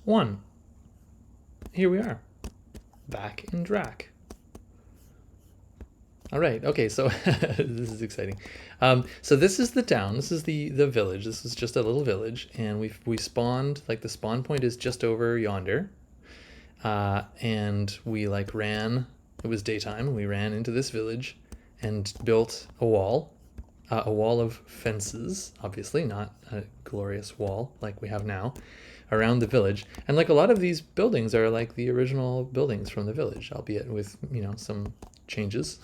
1. Here we are, back in Drak. All right, okay, so this is exciting. So this is the town, this is the village, this is just a little village, and we spawned, like the spawn point is just over yonder, and we like ran, it was daytime, and we ran into this village and built a wall of fences, obviously, not a glorious wall like we have now, around the village. And like a lot of these buildings are like the original buildings from the village, albeit with, you know, some changes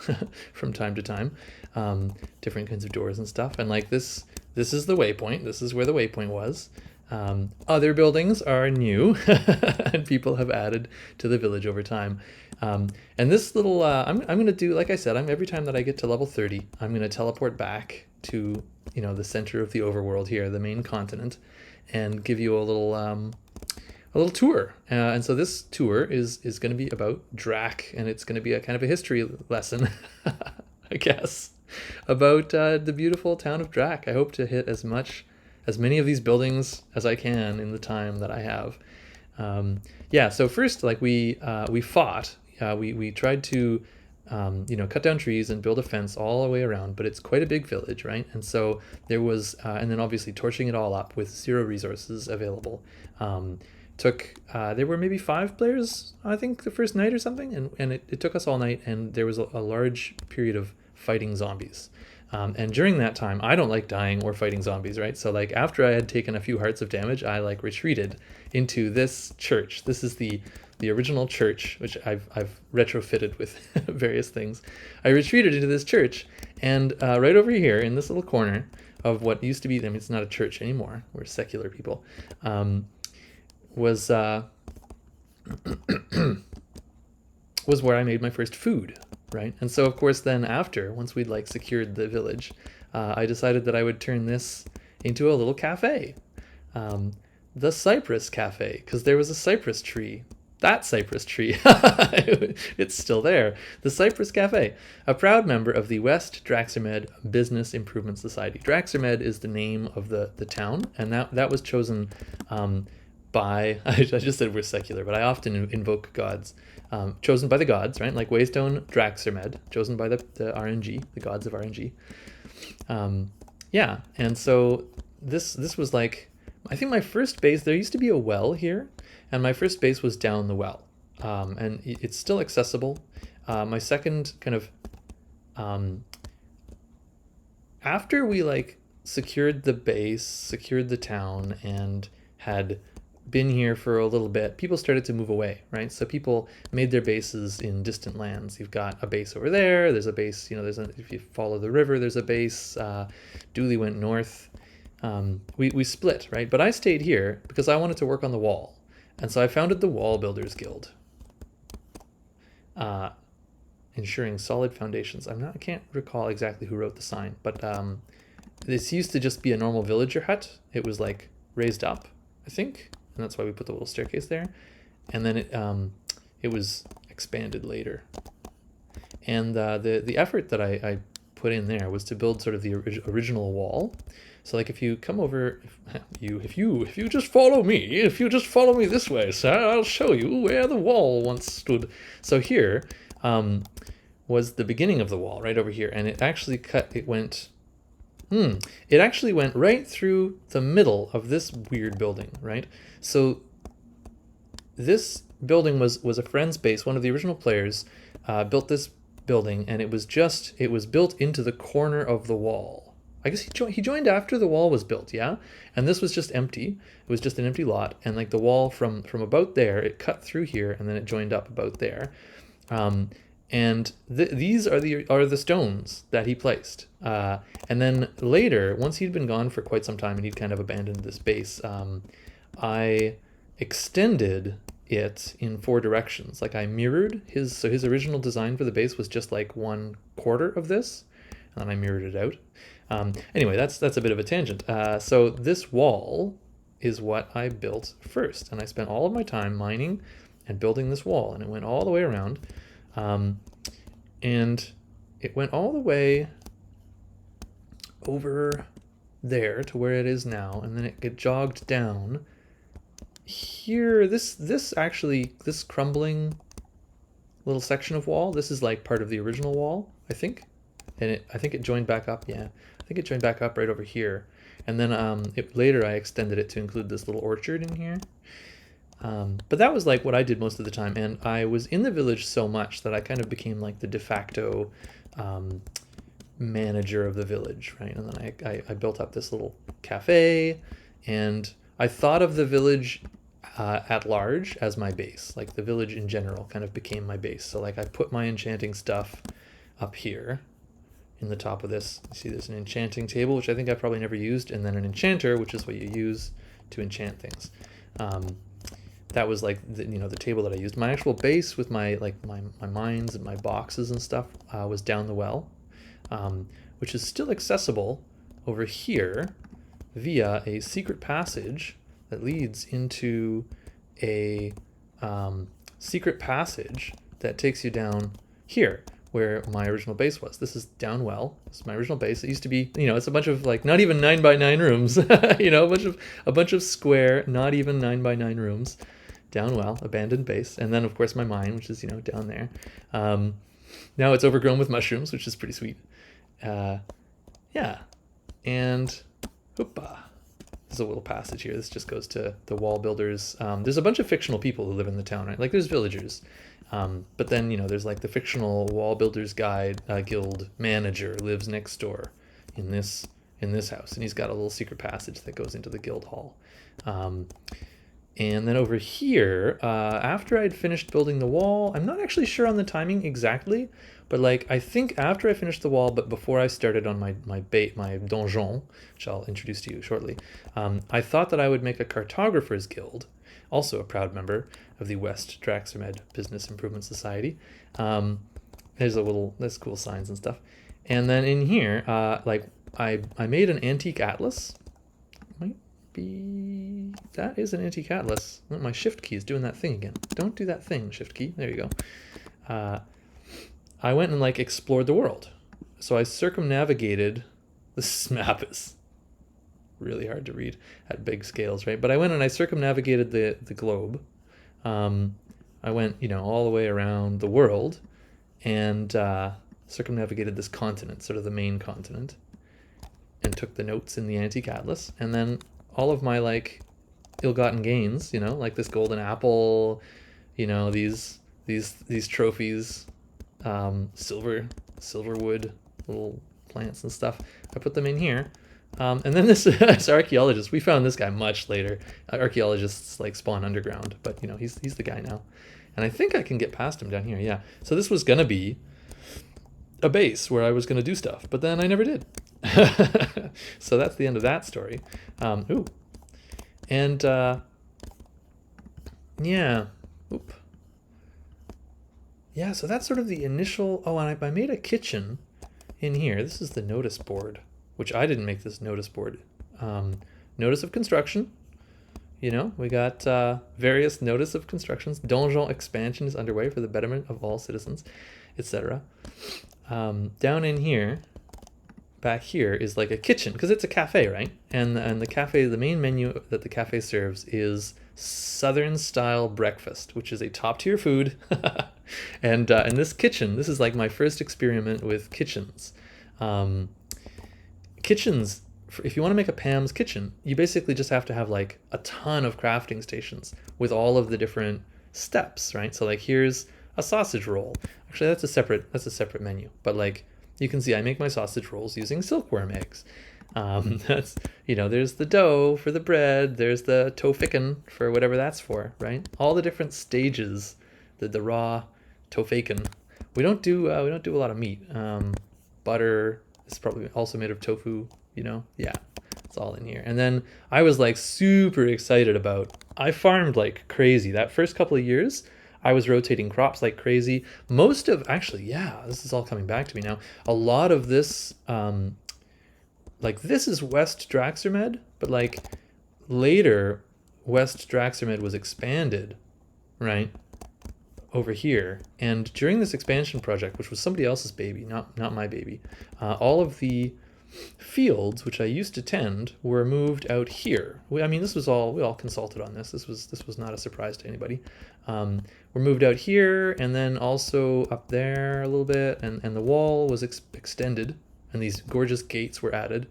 from time to time, different kinds of doors and stuff. And like this is the waypoint. This is where the waypoint was. Other buildings are new and people have added to the village over time. And this little, I'm going to do, like I said, every time that I get to level 30, I'm going to teleport back to, you know, the center of the overworld here, the main continent, and give you a little tour. And so this tour is going to be about Drak, and it's going to be a kind of a history lesson, I guess, about the beautiful town of Drak. I hope to hit as many of these buildings as I can in the time that I have. Yeah, so first, like we fought. We tried to you know, cut down trees and build a fence all the way around, but it's quite a big village, right? And so there was, and then obviously torching it all up with 0 resources available. There were maybe 5 players, I think, the first night or something, and it took us all night, and there was a large period of fighting zombies. And during that time, I don't like dying or fighting zombies, right? So like after I had taken a few hearts of damage, I like retreated into this church. This is the original church, which I've retrofitted with various things. I retreated into this church, and right over here in this little corner of what used to be, I mean, it's not a church anymore, we're secular people, was was where I made my first food, right? And so of course then after, once we'd like secured the village, I decided that I would turn this into a little cafe, the Cypress Cafe, because there was a cypress tree. That cypress tree, it's still there. The Cypress Cafe, a proud member of the West Drakzermed Business Improvement Society. Drakzermed is the name of the town, and that was chosen by, I just said we're secular, but I often invoke gods. Chosen by the gods, right? Like Waystone, Drakzermed, chosen by the RNG, the gods of RNG. Yeah, and so this was like, I think my first base, there used to be a well here, and my first base was down the well, and it's still accessible. My second kind of, after we like secured the base, secured the town, and had been here for a little bit, people started to move away, right? So people made their bases in distant lands. You've got a base over there, there's a base, you know, if you follow the river, there's a base. Dooley went north. We split, right? But I stayed here because I wanted to work on the wall. And so I founded the Wall Builders Guild, ensuring solid foundations. I can't recall exactly who wrote the sign, but this used to just be a normal villager hut. It was like raised up, I think, and that's why we put the little staircase there. And then it was expanded later. And the effort that I put in there was to build sort of the original wall. So like if you come over, if you just follow me this way, sir, I'll show you where the wall once stood. So here was the beginning of the wall, right over here, and it actually went right through the middle of this weird building, right? So this building was a friend's base. One of the original players built this building, and it was built into the corner of the wall. I guess he joined after the wall was built, yeah? And this was just empty. It was just an empty lot, and like the wall from about there, it cut through here, and then it joined up about there. And these are the stones that he placed. And then later, once he'd been gone for quite some time and he'd kind of abandoned this base, I extended it in 4 directions. Like I mirrored his original design for the base was just like 1/4 of this, and then I mirrored it out. Anyway, that's a bit of a tangent. So this wall is what I built first, and I spent all of my time mining and building this wall, and it went all the way around, and it went all the way over there to where it is now, and then it jogged down here here, this actually, this crumbling little section of wall, this is like part of the original wall, I think. And I think it joined back up, yeah. I think it joined back up right over here. And then later I extended it to include this little orchard in here. But that was like what I did most of the time. And I was in the village so much that I kind of became like the de facto manager of the village, right? And then I built up this little cafe, and I thought of the village at large as my base. Like the village in general kind of became my base. So like I put my enchanting stuff up here in the top of this. You see there's an enchanting table, which I think I probably never used, and then an enchanter, which is what you use to enchant things. That was like the table that I used. My actual base with my mines and my boxes and stuff was down the well, which is still accessible over here via a secret passage that leads into a secret passage that takes you down here where my original base was. This is down well. This is my original base. It used to be, it's a bunch of like not even 9x9 rooms, a bunch of square, not even 9x9 rooms, down well, abandoned base. And then of course my mine, which is, down there. Now it's overgrown with mushrooms, which is pretty sweet. Yeah. And hoopa. There's a little passage here. This just goes to the wall builders. There's a bunch of fictional people who live in the town, right? Like there's villagers. But then, there's like the fictional wall builders guild manager lives next door in this house. And he's got a little secret passage that goes into the guild hall. And then over here, after I'd finished building the wall, I'm not actually sure on the timing exactly, but like I think after I finished the wall, but before I started on my donjon, which I'll introduce to you shortly, I thought that I would make a cartographer's guild, also a proud member of the West Drakzermed Business Improvement Society. There's cool signs and stuff. And then in here, I made an antique atlas. That is an antique atlas. Oh, my shift key is doing that thing again. Don't do that thing, shift key. There you go. I went and explored the world. So I circumnavigated. This map is really hard to read at big scales, right? But I went and I circumnavigated the globe. I went, all the way around the world and circumnavigated this continent, sort of the main continent, and took the notes in the antique atlas. And then all of my ill-gotten gains, like this golden apple, these trophies, silver wood, little plants and stuff. I put them in here. And then this archaeologist, we found this guy much later. Archaeologists spawn underground, but he's the guy now. And I think I can get past him down here. Yeah. So this was gonna be a base where I was gonna do stuff, but then I never did. So that's the end of that story. And yeah. Oop. Yeah, so that's sort of the initial. Oh, and I made a kitchen in here. This is the notice board, which I didn't make this notice board. Notice of construction. We got various notice of constructions. Donjon expansion is underway for the betterment of all citizens, etc. Down in here, back here is like a kitchen, because it's a cafe, right? And the cafe, the main menu that the cafe serves is Southern style breakfast, which is a top tier food. And this kitchen, this is my first experiment with kitchens. Kitchens, if you want to make a Pam's kitchen, you basically just have to have a ton of crafting stations with all of the different steps, right? So here's a sausage roll. Actually, that's a separate menu, but you can see I make my sausage rolls using silkworm eggs. That's, there's the dough for the bread, there's the tofiken for whatever that's for, right? All the different stages, the raw tofiken. We don't do a lot of meat. Butter is probably also made of tofu, yeah, it's all in here. And then I was super excited I farmed like crazy. That first couple of years, I was rotating crops like crazy. This is all coming back to me now. A lot of this, this is West Drakzermed, but later West Drakzermed was expanded, right, over here. And during this expansion project, which was somebody else's baby, not my baby, all of the fields, which I used to tend, were moved out here. I mean, this was all, we all consulted on this. This was not a surprise to anybody. Were moved out here, and then also up there a little bit, and the wall was extended, and these gorgeous gates were added.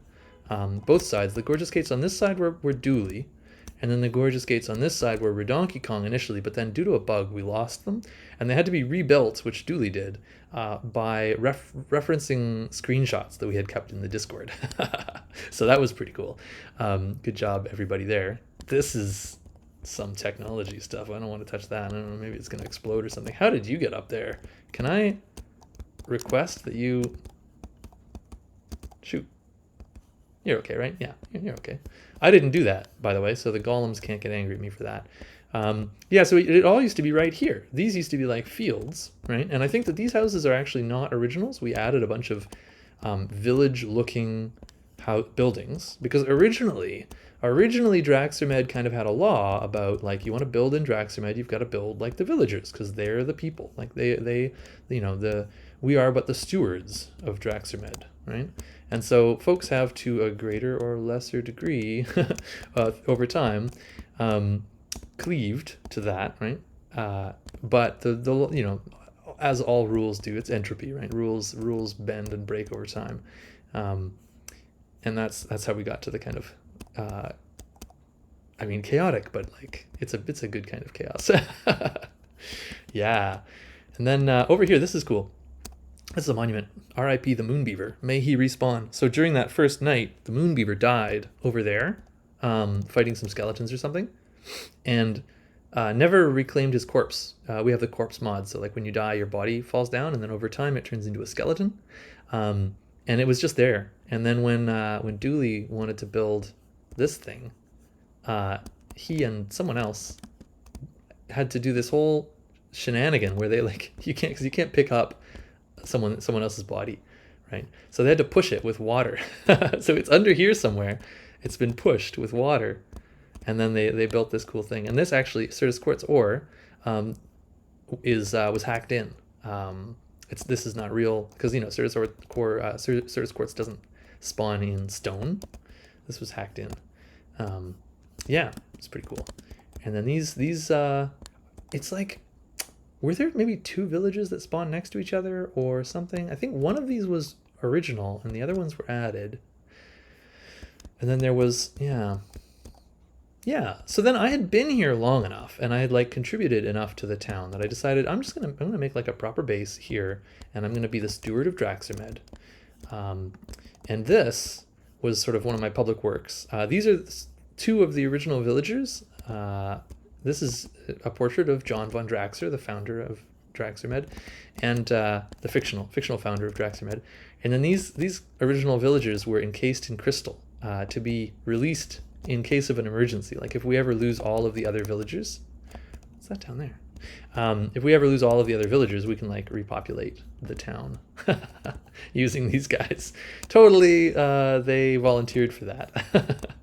Both sides. The gorgeous gates on this side were Dooley, and then the gorgeous gates on this side were Donkey Kong initially, but then due to a bug, we lost them, and they had to be rebuilt, which Dooley did, by referencing screenshots that we had kept in the Discord. So that was pretty cool. Good job, everybody there. This is some technology stuff. I don't want to touch that. I don't know, maybe it's going to explode or something. How did you get up there? Can I request that you... Shoot. You're okay, right? Yeah, you're okay. I didn't do that, by the way, so the golems can't get angry at me for that. Yeah, so it all used to be right here. These used to be like fields, right? And I think that these houses are actually not originals. We added a bunch of village-looking buildings, because originally Drakzermed kind of had a law about, like, you want to build in Drakzermed, you've got to build like the villagers, because they're the people. Like they you know, we are but the stewards of Drakzermed, right? And so folks have, to a greater or lesser degree over time, cleaved to that, right? But the you know, as all rules do, it's entropy, right? Rules bend and break over time, and that's how we got to the kind of I mean, chaotic, but like it's a good kind of chaos. Yeah. And then over here, this is cool. This is a monument. R.I.P. the Moonbeaver. May he respawn. So during that first night, the Moonbeaver died over there, fighting some skeletons or something, and never reclaimed his corpse. We have the corpse mod, so like when you die, your body falls down, and then over time it turns into a skeleton. And it was just there. And then when Dooley wanted to build this thing, he and someone else had to do this whole shenanigan where they, like, you can't pick up someone else's body, right? So they had to push it with water. So it's under here somewhere. It's been pushed with water, and then they built this cool thing. And this actually, Certus Quartz ore, was hacked in. This is not real, because, you know, Certus Quartz doesn't spawn in stone. This was hacked in. Yeah, it's pretty cool. And then these it's like, were there maybe two villages that spawned next to each other or something? I think one of these was original and the other ones were added. And then there was, yeah. So then I had been here long enough, and I had like contributed enough to the town that I decided I'm gonna make like a proper base here, and I'm gonna be the steward of Drakzermed. And this was sort of one of my public works. These are two of the original villagers. This is a portrait of John von Draxer, the founder of Drakzermed, and the fictional founder of Drakzermed. And then these original villagers were encased in crystal to be released in case of an emergency. Like if we ever lose all of the other villagers, what's that down there? If we ever lose all of the other villagers, we can like repopulate the town using these guys. Totally, they volunteered for that.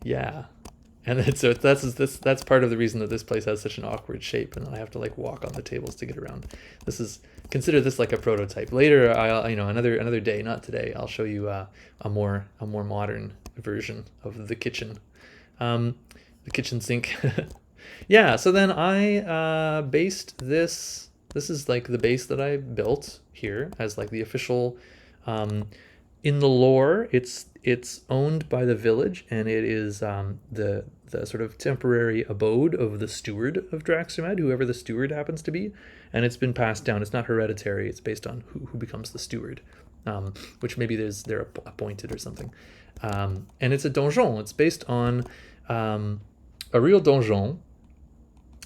Yeah. And then, so that's part of the reason that this place has such an awkward shape, and then I have to like walk on the tables to get around. Consider this like a prototype. Later, I'll, you know, another day, not today, I'll show you a more modern version of the kitchen, the kitchen sink. Yeah. So then I based this. This is like the base that I built here as like the official. In the lore, it's owned by the village, and it is the sort of temporary abode of the steward of Drakzermed, whoever the steward happens to be, and it's been passed down. It's not hereditary. It's based on who becomes the steward, which maybe they're appointed or something. And it's a donjon. It's based on a real donjon,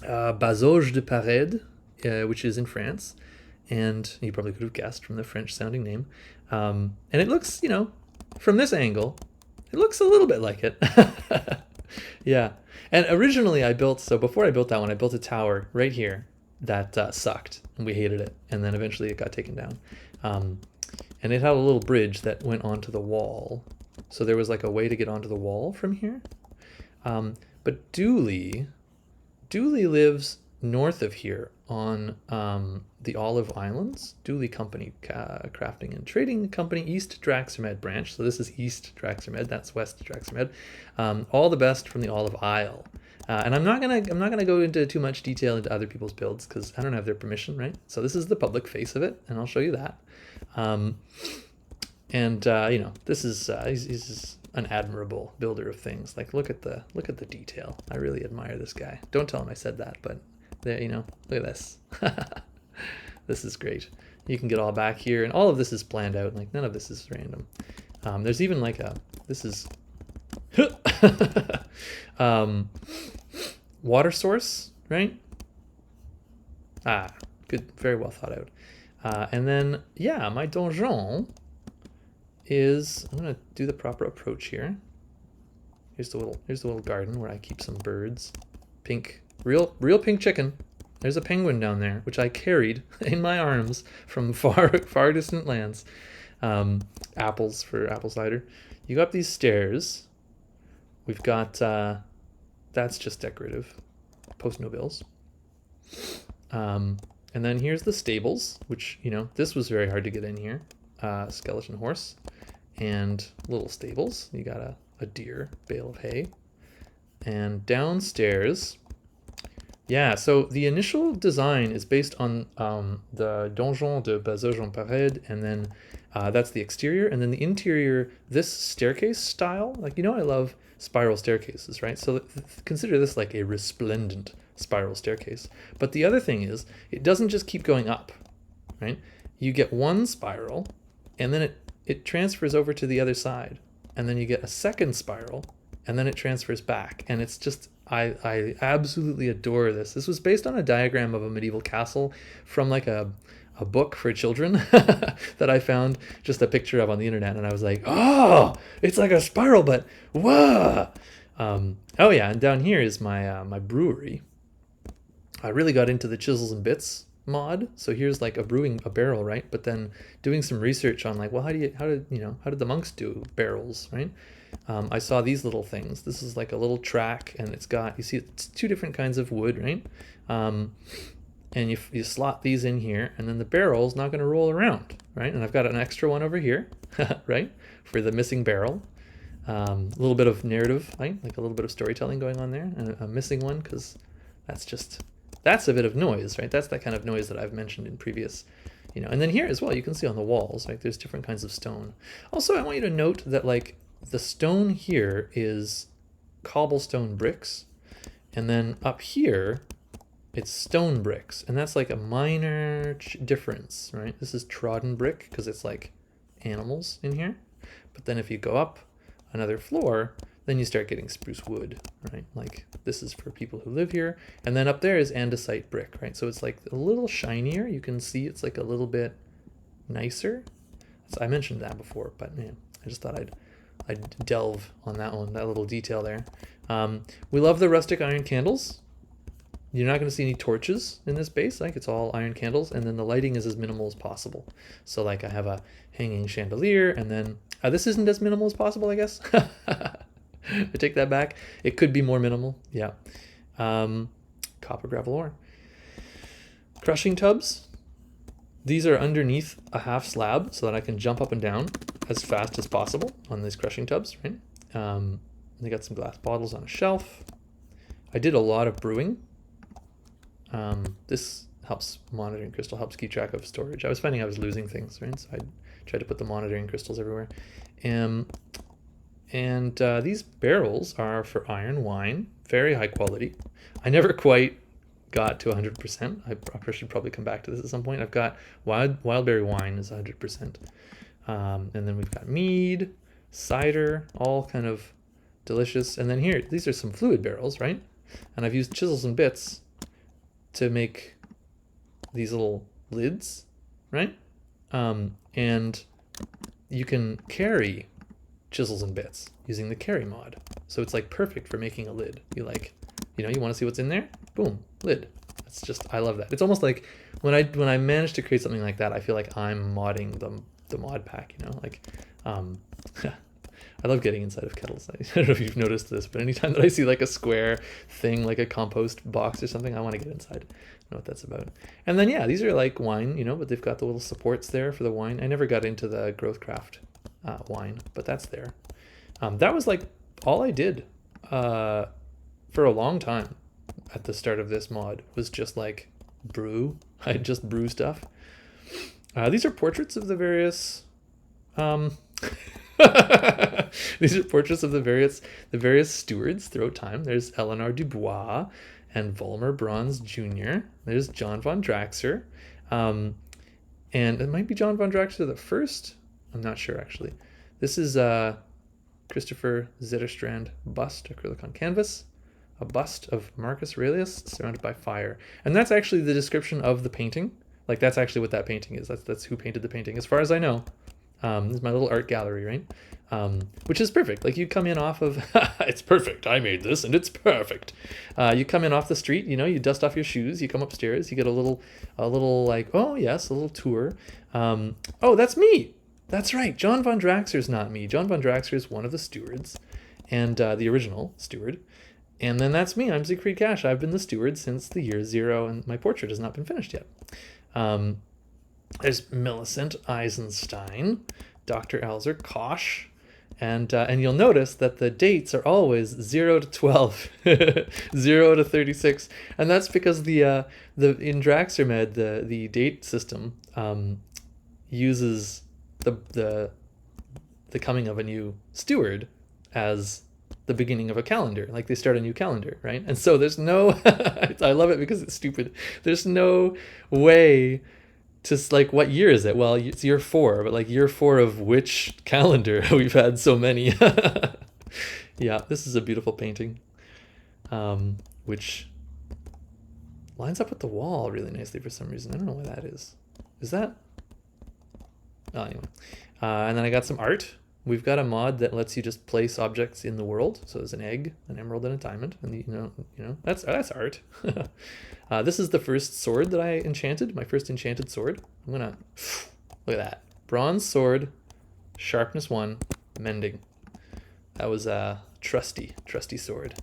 Bazauge de Parede, which is in France. And you probably could have guessed from the French-sounding name. And it looks, you know, from this angle, it looks a little bit like it. Yeah. And originally before I built that one, I built a tower right here that sucked, and we hated it. And then eventually it got taken down. And it had a little bridge that went onto the wall. So there was like a way to get onto the wall from here. But Dooley lives north of here, on the Olive Islands, Dooley Company Crafting and Trading Company, East Drakzermed branch. So this is East Drakzermed, that's West Drakzermed. All the best from the Olive Isle. And I'm not gonna go into too much detail into other people's builds because I don't have their permission, right? So this is the public face of it, and I'll show you that. You know, this is he's an admirable builder of things. Like look at the detail. I really admire this guy. Don't tell him I said that, but there, you know, look at this. This is great. You can get all back here, and all of this is planned out. Like none of this is random. There's even like this is water source, right? Good, very well thought out. And then yeah, my donjon is, I'm gonna do the proper approach here. Here's the little garden where I keep some birds. Pink, real pink chicken. There's a penguin down there, which I carried in my arms from far distant lands. Apples for apple cider. You go up these stairs. We've got, that's just decorative. Post no bills. And then here's the stables, which, you know, this was very hard to get in here. Skeleton horse and little stables. You got a deer, bale of hay. And downstairs, yeah, so the initial design is based on the Donjon de Bazos-en-Parade, and then that's the exterior, and then the interior, this staircase style, like, you know, I love spiral staircases, right? So consider this like a resplendent spiral staircase. But the other thing is, it doesn't just keep going up, right? You get one spiral, and then it transfers over to the other side, and then you get a second spiral, and then it transfers back, and it's just, I absolutely adore this. This was based on a diagram of a medieval castle from like a book for children that I found just a picture of on the internet, and I was like, oh, it's like a spiral, but whoa. Oh yeah, and down here is my my brewery. I really got into the chisels and bits mod. So here's like a barrel, right? But then doing some research on like, well, how did the monks do barrels, right? I saw these little things. This is like a little track, and it's got, you see, it's two different kinds of wood, right? And you slot these in here, and then the barrel's not going to roll around, right? And I've got an extra one over here, right, for the missing barrel. A little bit of narrative, right? Like a little bit of storytelling going on there, and a missing one because that's a bit of noise, right? That's that kind of noise that I've mentioned in previous, you know. And then here as well, you can see on the walls, like there's different kinds of stone. Also, I want you to note that like the stone here is cobblestone bricks, and then up here it's stone bricks, and that's like a minor difference, right? This is trodden brick because it's like animals in here, but then if you go up another floor, then you start getting spruce wood, right? Like this is for people who live here. And then up there is andesite brick, right? So it's like a little shinier. You can see it's like a little bit nicer. So I mentioned that before, but man, I just thought I'd delve on that one, that little detail there. We love the rustic iron candles. You're not going to see any torches in this base, like it's all iron candles, and then the lighting is as minimal as possible. So like I have a hanging chandelier, and then this isn't as minimal as possible, I guess. I take that back. It could be more minimal. Yeah. Copper gravel ore. Crushing tubs. These are underneath a half slab so that I can jump up and down as fast as possible on these crushing tubs, right? They got some glass bottles on a shelf. I did a lot of brewing. This helps, monitoring crystal helps keep track of storage. I was finding I was losing things, right? So I tried to put the monitoring crystals everywhere. And these barrels are for iron wine, very high quality. I never quite got to 100%. I should probably come back to this at some point. I've got wildberry wine is 100%. And then we've got mead, cider, all kind of delicious. And then here, these are some fluid barrels, right? And I've used chisels and bits to make these little lids, right? And you can carry chisels and bits using the carry mod. So it's like perfect for making a lid. You like, you know, you want to see what's in there? Boom, lid. That's just, I love that. It's almost like when I manage to create something like that, I feel like I'm modding the mod pack, you know, like I I love getting inside of kettles. I don't know if you've noticed this, but anytime that I see like a square thing, like a compost box or something, I want to get inside. I know what that's about. And then, yeah, these are like wine, you know, but they've got the little supports there for the wine. I never got into the Growthcraft wine, but that's there. That was like all I did for a long time at the start of this mod, was just like brew. I'd just brew stuff. These are portraits of the various these are portraits of the various stewards throughout time. There's Eleanor Dubois and Volmer Bronze Jr. There's John von Draxer. And it might be John von Draxer the first. I'm not sure, actually. This is Christopher Zetterstrand bust, acrylic on canvas. A bust of Marcus Aurelius surrounded by fire. And that's actually the description of the painting. Like, that's actually what that painting is. That's who painted the painting, as far as I know. This is my little art gallery, right? Which is perfect. Like, you come in off of, it's perfect. I made this and it's perfect. You come in off the street, you know, you dust off your shoes, you come upstairs, you get a little like, oh yes, a little tour. Oh, that's me. That's right. John von Draxer's not me. John von Draxer is one of the stewards, and the original steward. And then that's me. I'm Siegfried Cash. I've been the steward since the year 0, and my portrait has not been finished yet. There's Millicent Eisenstein, Dr. Elzer Kosh, and you'll notice that the dates are always 0 to 12, 0 to 36, and that's because the in Drakzermed the date system uses the coming of a new steward as the beginning of a calendar. Like, they start a new calendar, right? And so there's no I love it because it's stupid. There's no way to, like, what year is it? Well, it's year 4, but like year 4 of which calendar? We've had so many. Yeah, this is a beautiful painting, which lines up with the wall really nicely for some reason. I don't know why that is. Is that? Oh, anyway. And then I got some art. We've got a mod that lets you just place objects in the world. So there's an egg, an emerald, and a diamond, and you know that's art. This is the first sword that I enchanted, my first enchanted sword. I'm gonna look at that bronze sword, sharpness 1, mending. That was a trusty sword.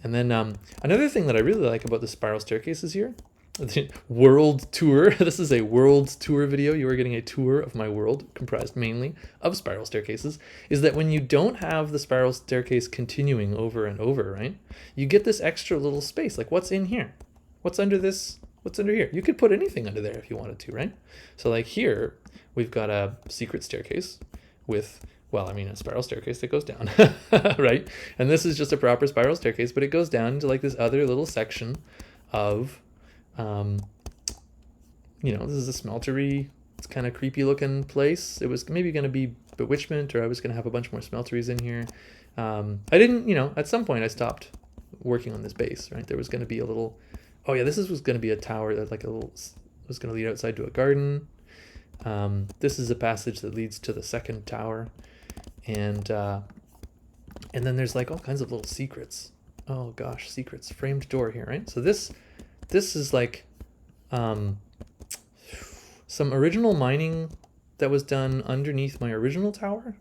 And then another thing that I really like about the spiral staircases here. The world tour. This is a world tour video. You are getting a tour of my world, comprised mainly of spiral staircases. Is that when you don't have the spiral staircase continuing over and over, right? You get this extra little space. Like, what's in here? What's under this? What's under here? You could put anything under there if you wanted to, right? So like here, we've got a secret staircase with, well, I mean, a spiral staircase that goes down, right? And this is just a proper spiral staircase, but it goes down to like this other little section of you know, this is a smeltery. It's kind of creepy looking place. It was maybe going to be Bewitchment, or I was going to have a bunch more smelteries in here. I didn't, you know, at some point I stopped working on this base, right? There was going to be a little, oh yeah, was going to be a tower that like a little, was going to lead outside to a garden. This is a passage that leads to the second tower. And then there's like all kinds of little secrets. Oh gosh, secrets. Framed door here, right? So this is like some original mining that was done underneath my original tower.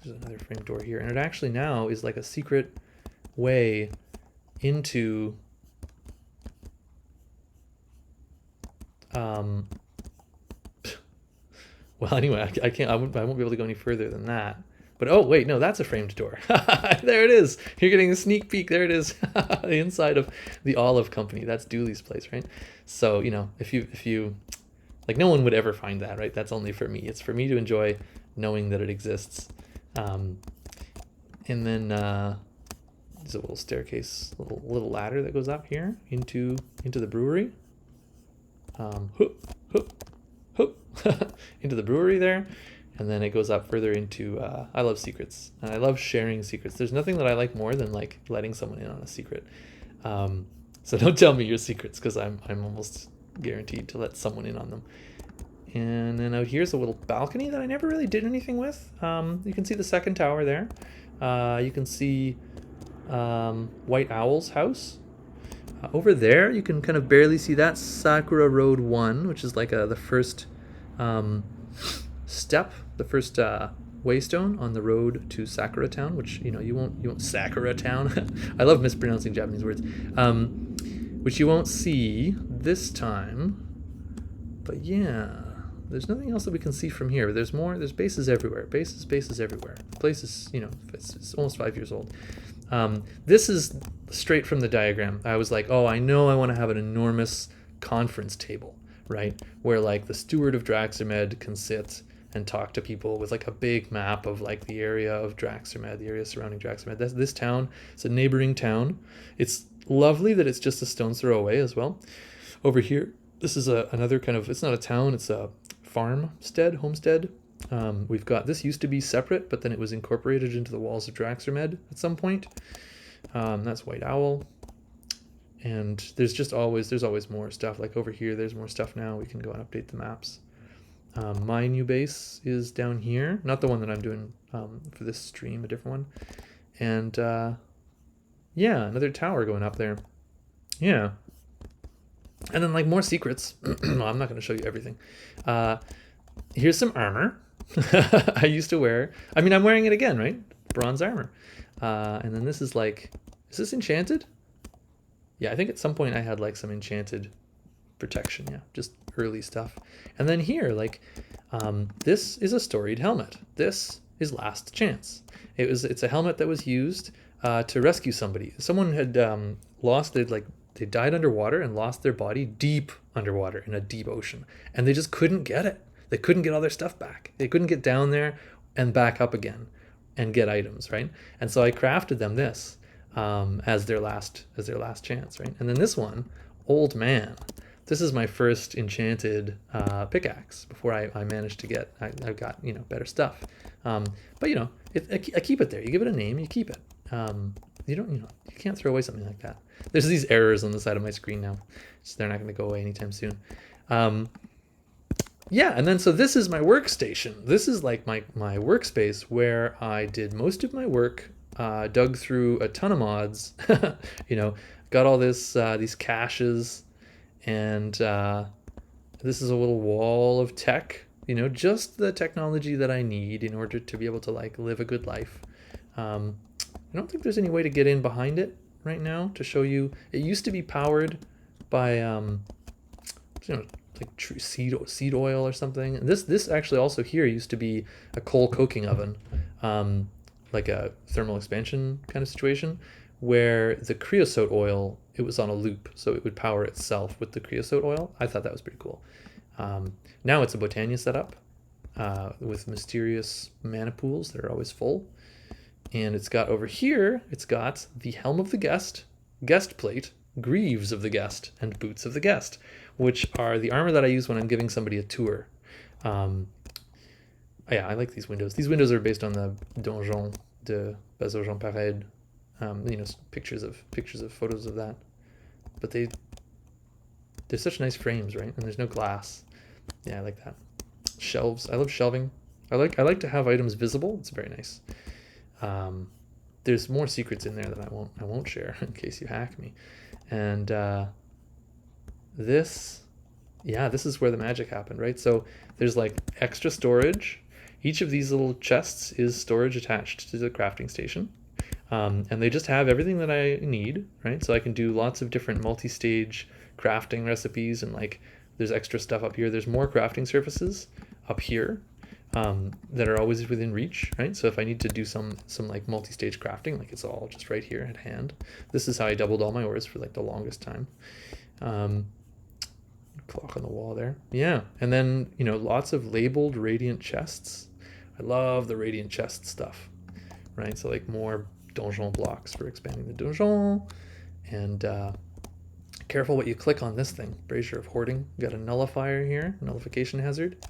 There's another framed door here, and it actually now is like a secret way into well, anyway, I won't be able to go any further than that. But oh wait, no, that's a framed door. There it is. You're getting a sneak peek. There it is. The inside of the Olive Company. That's Dooley's place, right? So, you know, if you like, no one would ever find that, right? That's only for me. It's for me to enjoy knowing that it exists. And then there's a little staircase, little ladder that goes up here into the brewery. Into the brewery there. And then it goes up further into, I love secrets, and I love sharing secrets. There's nothing that I like more than like letting someone in on a secret. So don't tell me your secrets, because I'm almost guaranteed to let someone in on them. And then out here's a little balcony that I never really did anything with. You can see the second tower there. You can see White Owl's house. Over there, you can kind of barely see that Sakura Road 1, which is like the first step, the first waystone on the road to Sakura Town, which you won't Sakura Town. I love mispronouncing Japanese words, which you won't see this time. But yeah, there's nothing else that we can see from here. There's more. There's bases everywhere. Bases everywhere. The place is it's almost 5 years old. This is straight from the diagram. I was like, oh, I know I want to have an enormous conference table, right? Where like the steward of Drakzermed can sit and talk to people with like a big map of like the area of Drakzermed, the area surrounding Drakzermed. This town, it's a neighboring town. It's lovely that it's just a stone's throw away as well. Over here, this is another kind of, it's not a town, it's a homestead. We've got, this used to be separate, but then it was incorporated into the walls of Drakzermed at some point. That's White Owl. And there's always more stuff. Like over here, there's more stuff now. We can go and update the maps. My new base is down here. Not the one that I'm doing for this stream, a different one. And yeah, another tower going up there. Yeah. And then like more secrets. I'm not going to show you everything. Here's some armor. I used to wear. I mean, I'm wearing it again, right? Bronze armor. And then this is like, is this enchanted? Yeah, I think at some point I had like some enchanted protection. Yeah, just early stuff. And then here, like, this is a storied helmet. This is Last Chance. It's a helmet that was used to rescue somebody. Someone had they died underwater and lost their body deep underwater in a deep ocean, and they just couldn't get it. They couldn't get all their stuff back. They couldn't get down there and back up again and get items, right? And so I crafted them this as their last chance, right? And then this one, Old Man. This is my first enchanted pickaxe before I managed to get, I got, better stuff. But I keep it there. You give it a name, you keep it. You can't throw away something like that. There's these errors on the side of my screen now. So they're not going to go away anytime soon. Yeah, and then so this is my workstation. This is like my workspace where I did most of my work, dug through a ton of mods, got all this these caches, and this is a little wall of tech, just the technology that I need in order to be able to like live a good life. I don't think there's any way to get in behind it right now to show you. It used to be powered by like seed oil or something. This actually also here used to be a coal coking oven, like a thermal expansion kind of situation, where the creosote oil, it was on a loop, so it would power itself with the creosote oil. I thought that was pretty cool. Now it's a Botania setup with mysterious mana pools that are always full. And it's got over here, it's got the Helm of the Guest, Guest Plate, Greaves of the Guest, and Boots of the Guest, which are the armor that I use when I'm giving somebody a tour. Yeah, I like these windows. These windows are based on the Donjon de Bazogent Parade. Pictures of photos of that. But they're such nice frames, right? And there's no glass. Yeah, I like that. Shelves. I love shelving. I like to have items visible. It's very nice. There's more secrets in there that I won't share in case you hack me. And this is where the magic happened, right? So there's like extra storage. Each of these little chests is storage attached to the crafting station. And they just have everything that I need, right? So I can do lots of different multi-stage crafting recipes, and like there's extra stuff up here. There's more crafting surfaces up here that are always within reach, right? So if I need to do some like multi-stage crafting, like it's all just right here at hand. This is how I doubled all my ores for like the longest time. Clock on the wall there. Yeah, and then lots of labeled radiant chests. I love the radiant chest stuff, right? So like more donjon blocks for expanding the donjon, and careful what you click on this thing. Brazier of Hoarding. Got a nullifier here, nullification hazard.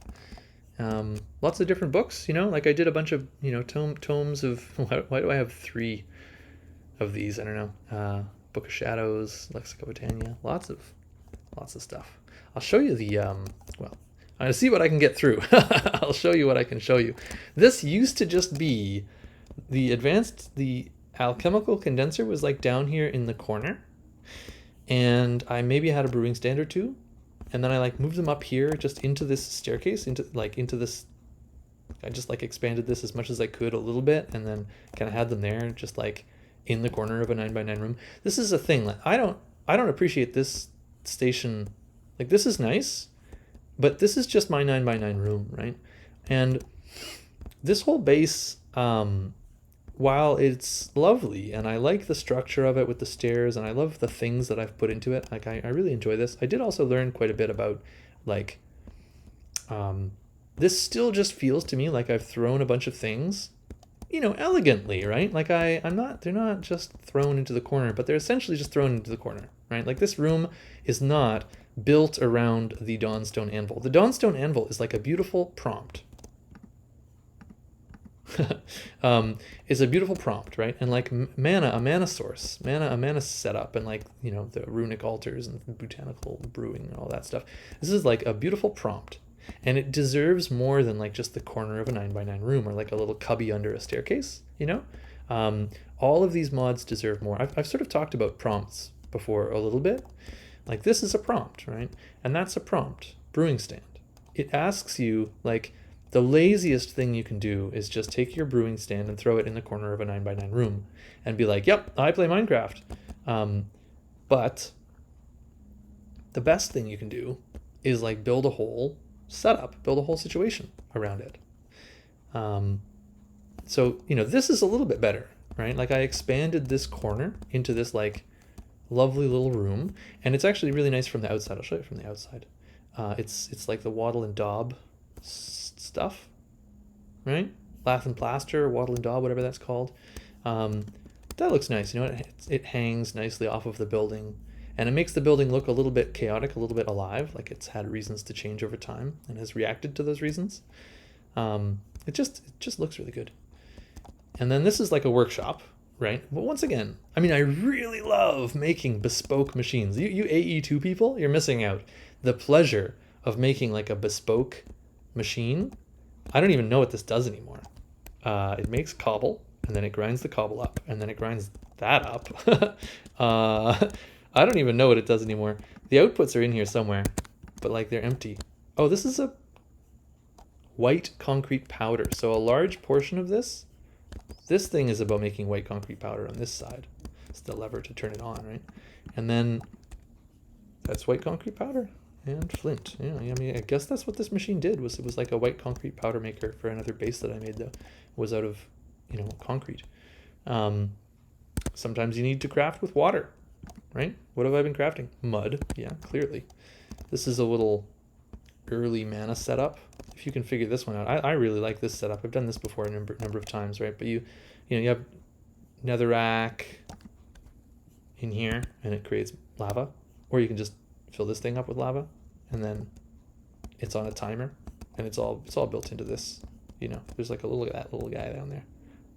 Lots of different books, like I did a bunch of tomes of why do I have 3 of these? I don't know. Book of Shadows, Lexica Botania, lots of stuff. I'll show you the I'm gonna see what I can get through. I'll show you what I can show you. This used to just be the alchemical condenser was like down here in the corner, and I maybe had a brewing stand or 2, and then I like moved them up here just into this staircase, into this I just like expanded this as much as I could a little bit, and then kind of had them there, just like in the corner of a 9x9 room. This is a thing. Like I don't appreciate this station. Like this is nice, but this is just my 9x9 room, right? And this whole base, while it's lovely and I like the structure of it with the stairs and I love the things that I've put into it, like I really enjoy this. I did also learn quite a bit about like, this still just feels to me like I've thrown a bunch of things, you know, elegantly, right? Like they're not just thrown into the corner, but they're essentially just thrown into the corner, right? Like this room is not built around the Dawnstone Anvil. The Dawnstone Anvil is like a beautiful prompt. Is a beautiful prompt, right? And like mana, a mana source, a mana setup, and like, you know, the runic altars and botanical brewing and all that stuff. This is like a beautiful prompt, and it deserves more than like just the corner of a 9x9 room or like a little cubby under a staircase, you know? All of these mods deserve more. I've sort of talked about prompts before a little bit. Like this is a prompt, right? And that's a prompt, brewing stand. It asks you, like, the laziest thing you can do is just take your brewing stand and throw it in the corner of a 9x9 room and be like, yep, I play Minecraft. But the best thing you can do is like build a whole setup, build a whole situation around it. So, you know, this is a little bit better, right? Like I expanded this corner into this like lovely little room, and it's actually really nice from the outside. I'll show you from the outside. It's like the wattle and daub stuff, right? Lath and plaster, wattle and daub, whatever that's called. That looks nice. You know, it hangs nicely off of the building, and it makes the building look a little bit chaotic, a little bit alive, like it's had reasons to change over time and has reacted to those reasons. It just looks really good. And then this is like a workshop, right? But once again, I mean, I really love making bespoke machines. You AE2 people, you're missing out. The pleasure of making like a bespoke machine. I don't even know what this does anymore. It makes cobble, and then it grinds the cobble up, and then it grinds that up. I don't even know what it does anymore. The outputs are in here somewhere, but like they're empty. Oh, this is a white concrete powder. So a large portion of this thing is about making white concrete powder on this side. It's the lever to turn it on, right? And then that's white concrete powder and flint. Yeah, I mean, I guess that's what this machine did. It was like a white concrete powder maker for another base that I made that was out of, you know, concrete. Sometimes you need to craft with water, right? What have I been crafting? Mud. Yeah, clearly. This is a little early mana setup. If you can figure this one out, I really like this setup. I've done this before a number of times, right? But you have netherrack in here, and it creates lava, or you can just fill this thing up with lava, and then it's on a timer, and it's all built into this. You know, there's like that little guy down there,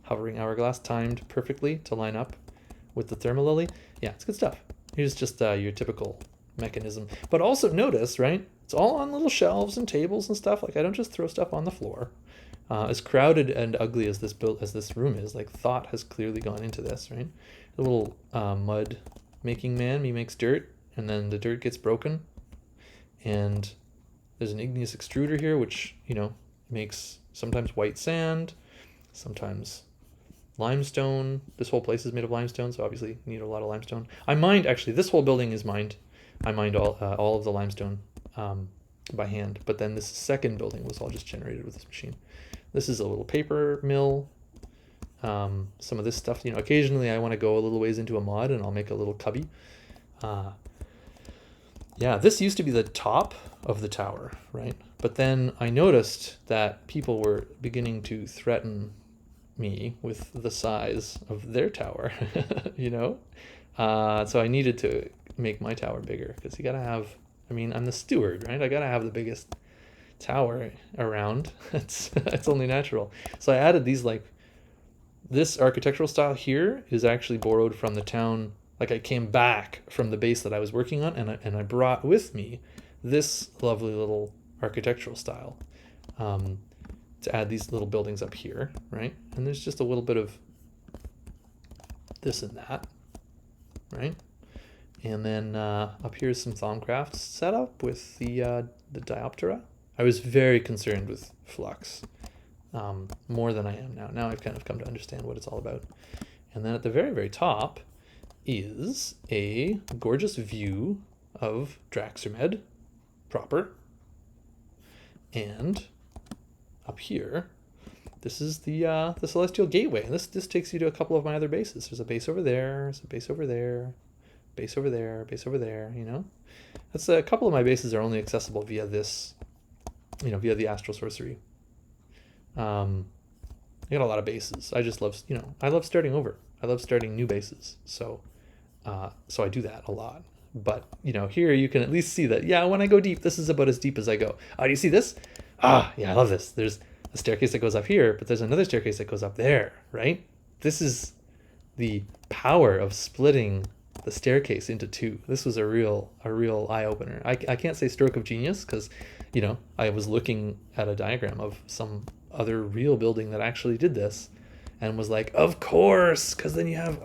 hovering hourglass, timed perfectly to line up with the thermal lily. Yeah, it's good stuff. Here's just your typical mechanism. But also notice, right? It's all on little shelves and tables and stuff. Like I don't just throw stuff on the floor. As crowded and ugly as this room is, like thought has clearly gone into this, right? The little mud making man, he makes dirt, and then the dirt gets broken, and there's an igneous extruder here, which, you know, makes sometimes white sand, sometimes limestone. This whole place is made of limestone, so obviously you need a lot of limestone. I mined, actually, this whole building is mined. I mined all of the limestone by hand, but then this second building was all just generated with this machine. This is a little paper mill. Some of this stuff, you know, occasionally I want to go a little ways into a mod and I'll make a little cubby. Yeah, this used to be the top of the tower, right? But then I noticed that people were beginning to threaten me with the size of their tower, you know? So I needed to make my tower bigger, because you gotta have, I mean, I'm the steward, right? I gotta have the biggest tower around. It's only natural. So I added these, like, this architectural style here is actually borrowed from the town. Like I came back from the base that I was working on, and I brought with me this lovely little architectural style to add these little buildings up here, right? And there's just a little bit of this and that, right? And then up here is some Thaumcraft setup with the Dioptera. I was very concerned with flux. more than I am now. Now I've kind of come to understand what it's all about. And then at the very, very top is a gorgeous view of Drakzermed proper. And up here, this is the Celestial Gateway. And this takes you to a couple of my other bases. There's a base over there, there's a base over there, base over there, base over there, you know? That's a couple of my bases are only accessible via this, you know, via the Astral Sorcery. I got a lot of bases. I just love, you know, I love starting over. I love starting new bases. So I do that a lot. But, you know, here you can at least see that, yeah, when I go deep, this is about as deep as I go. Oh, do you see this? Ah, yeah, I love this. There's a staircase that goes up here, but there's another staircase that goes up there, right? This is the power of splitting the staircase into two. This was a real eye-opener. I can't say stroke of genius because, you know, I was looking at a diagram of some other real building that actually did this and was like, of course, because then you have,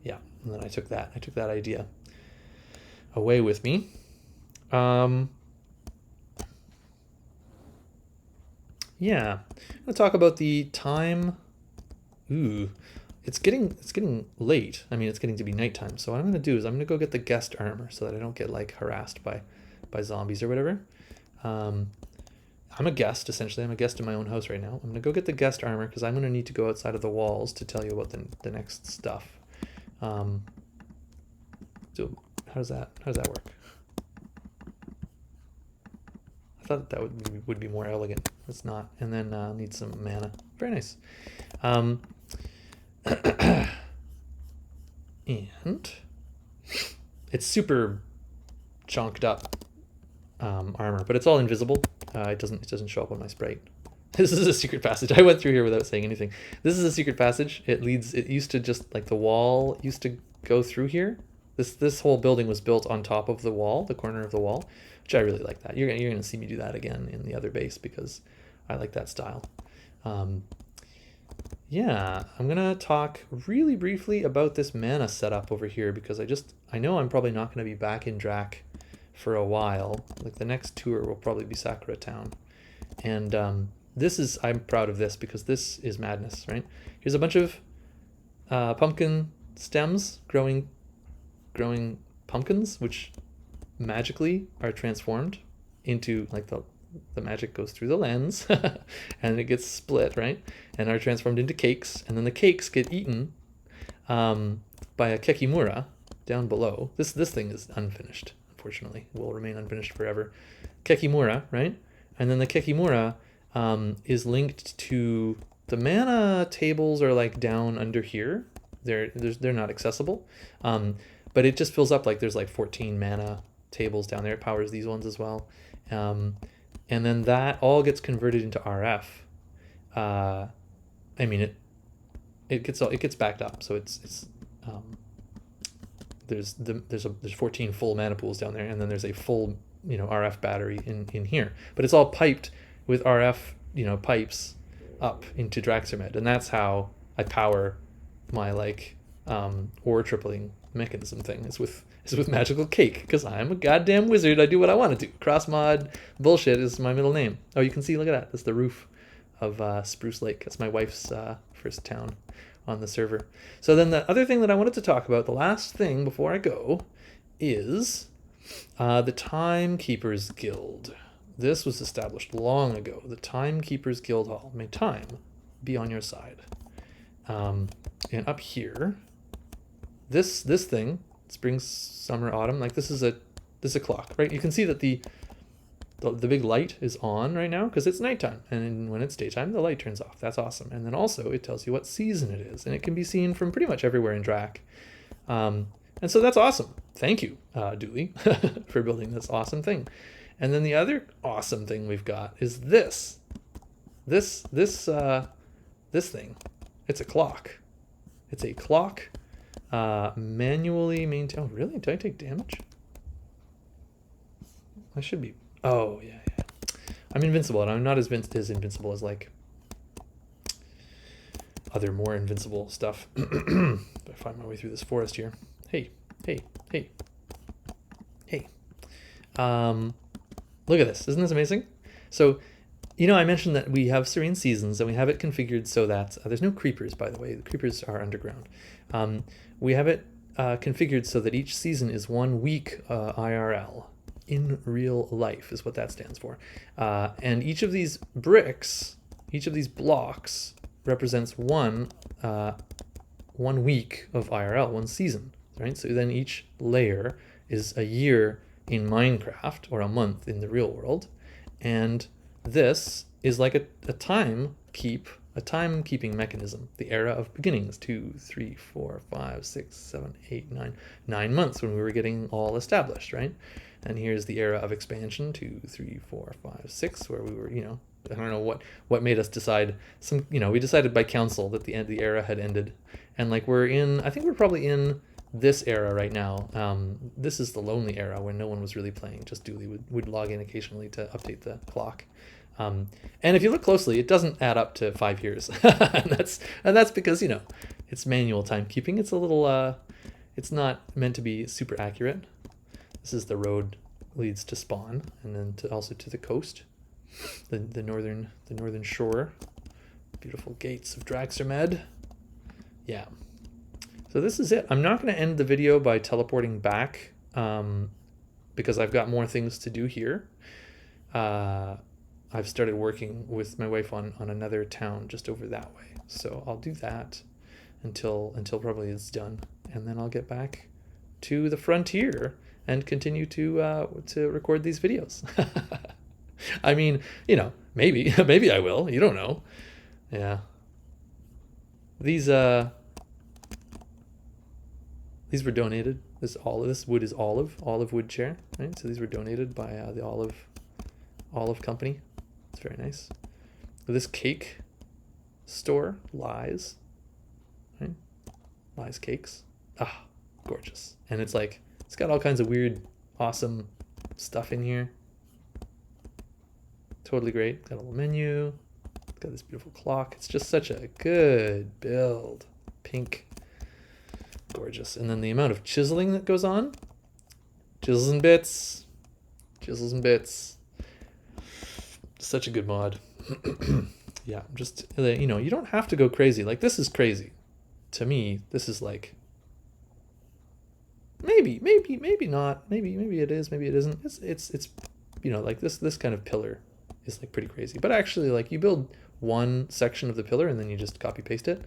yeah. And then I took that idea away with me. Yeah, I'm gonna talk about the time. Ooh, it's getting late. I mean, it's getting to be nighttime. So what I'm gonna do is I'm gonna go get the guest armor so that I don't get like harassed by zombies or whatever. I'm a guest, essentially. I'm a guest in my own house right now. I'm gonna go get the guest armor because I'm gonna need to go outside of the walls to tell you about the next stuff. So how does that work? I thought that would be more elegant. It's not. And then need some mana. Very nice. And it's super chonked up armor, but it's all invisible. It doesn't show up on my sprite. This is a secret passage. I went through here without saying anything. This is a secret passage. It used to just, like, the wall used to go through here. This whole building was built on top of the wall, the corner of the wall, which I really like that. You're gonna see me do that again in the other base because I like that style. Yeah, I'm gonna talk really briefly about this mana setup over here because I know I'm probably not gonna be back in Drak for a while. Like, the next tour will probably be Sakura Town. And I'm proud of this because this is madness, right? Here's a bunch of pumpkin stems growing pumpkins, which magically are transformed into, like, the magic goes through the lens and it gets split, right? And are transformed into cakes, and then the cakes get eaten by a kekimura down below. This thing is unfinished, unfortunately. It will remain unfinished forever. Kekimura, right? And then the kekimura is linked to the mana tables are, like, down under here. They're not accessible. But it just fills up, like, there's like 14 mana tables down there. It powers these ones as well. And then that all gets converted into RF. I mean, it gets backed up. So there's 14 full mana pools down there, and then there's a full, you know, RF battery in here. But it's all piped with RF, you know, pipes up into Drakzermed, and that's how I power my, like, ore tripling mechanism thing. Is with magical cake, because I'm a goddamn wizard. I do what I want to do. Cross mod bullshit is my middle name. Oh, you can see, look at that. That's the roof of Spruce Lake. That's my wife's first town on the server. So then the other thing that I wanted to talk about, the last thing before I go, is the Timekeepers Guild. This was established long ago. The Timekeepers Guild Hall. May time be on your side. And up here, this thing, spring, summer, autumn, like, this is a clock, right? You can see that the big light is on right now because it's nighttime, and when it's daytime, the light turns off. That's awesome. And then also it tells you what season it is, and it can be seen from pretty much everywhere in Drak. And so that's awesome. Thank you, Dooley, for building this awesome thing. And then the other awesome thing we've got is this thing. It's a clock. It's a clock. Manually maintain. Oh, really? Did I take damage? I should be. Oh, yeah. I'm invincible, and I'm not as invincible as, like, other more invincible stuff. If I find my way through this forest here. Hey. Look at this. Isn't this amazing? So You know, I mentioned that we have serene seasons, and we have it configured so that there's no creepers, by the way. The creepers are underground. We have it configured so that each season is 1 week IRL. In real life is what that stands for. And each of these bricks, each of these blocks represents one week of IRL, 1 season, right? So then each layer is a year in Minecraft, or a month in the real world. And this is like a timekeeping mechanism. The era of beginnings, 2, 3, 4, 5, 6, 7, 8, 9, 9 months when we were getting all established, right? And here's the era of expansion, 2, 3, 4, 5, 6, where we were, you know, I don't know what made us decide. We decided by council that the era had ended, and like I think we're probably in this era right now. This is the lonely era when no one was really playing. Just Dooley would log in occasionally to update the clock. And if you look closely, it doesn't add up to 5 years, and that's because, you know, it's manual timekeeping. It's a little it's not meant to be super accurate. This is the road leads to spawn, and then also to the coast, the northern shore. Beautiful gates of Drakzermed. Yeah. So this is it. I'm not going to end the video by teleporting back because I've got more things to do here. I've started working with my wife on another town just over that way. So I'll do that until probably it's done, and then I'll get back to the frontier and continue to record these videos. I mean, you know, maybe I will. You don't know. Yeah. These were donated. This wood is olive wood chair, right? So these were donated by the olive company. It's very nice. This cake store, Lies, right? Lies Cakes. Ah, gorgeous. And it's got all kinds of weird, awesome stuff in here. Totally great. Got a little menu. Got this beautiful clock. It's just such a good build. Pink. Gorgeous. And then the amount of chiseling that goes on. Chisels and bits. Chisels and bits. Such a good mod. Yeah, just, you know, you don't have to go crazy. Like, this is crazy. To me, this is like, maybe not. Maybe it is, maybe it isn't. It's you know, like this kind of pillar is like pretty crazy. But actually, like, you build one section of the pillar and then you just copy paste it.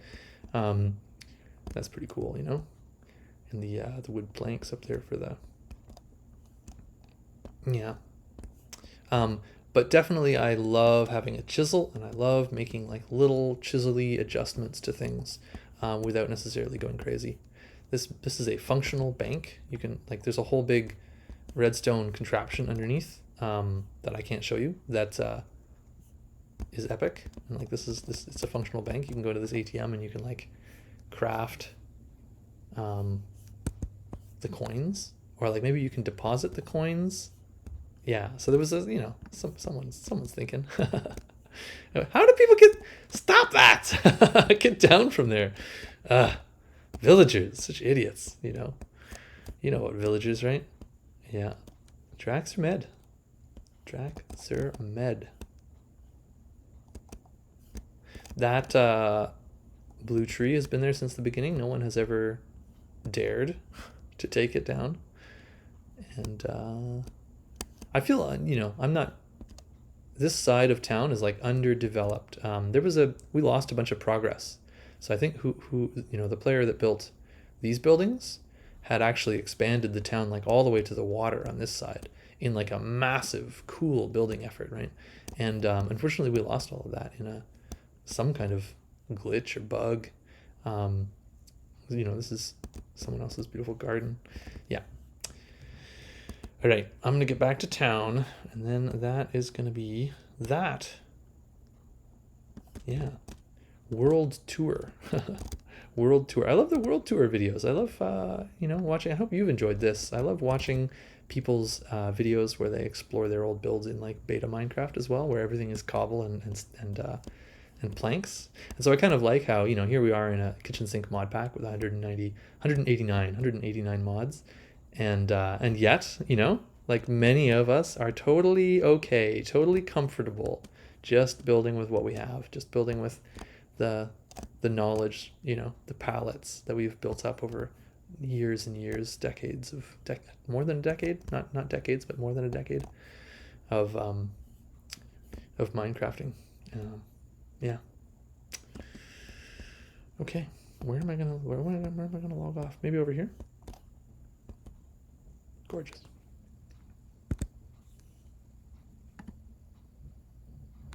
That's pretty cool, you know. And the wood planks up there for the, yeah. But definitely I love having a chisel, and I love making like little chisel-y adjustments to things without necessarily going crazy. This is a functional bank. You can, like, there's a whole big redstone contraption underneath that I can't show you that is epic. And like it's a functional bank. You can go to this ATM and you can like craft the coins, or like maybe you can deposit the coins. Yeah, so there was a, you know, someone's thinking, how do people stop that? Get down from there. Villagers, such idiots, you know. You know what villagers, right? Yeah. Drakzermed. That blue tree has been there since the beginning. No one has ever dared to take it down. And I feel, you know, this side of town is like underdeveloped. We lost a bunch of progress. So I think who you know, the player that built these buildings had actually expanded the town like all the way to the water on this side in like a massive, cool building effort, right? And unfortunately, we lost all of that in some kind of glitch or bug. You know, this is someone else's beautiful garden. Yeah. All right, I'm going to get back to town, and then that is going to be that. Yeah. World tour. World tour. I love the world tour videos. I love, you know, watching. I hope you've enjoyed this. I love watching people's videos where they explore their old builds in like beta Minecraft as well, where everything is cobble and planks. And so I kind of like how, you know, here we are in a kitchen sink mod pack with 189 mods. And yet, you know, like many of us are totally okay, totally comfortable just building with what we have, just building with the knowledge, the palettes that we've built up over years and years, decades of more than a decade, not decades, but more than a decade of Minecrafting. Yeah. Okay, where am I gonna log off? Maybe over here. Gorgeous.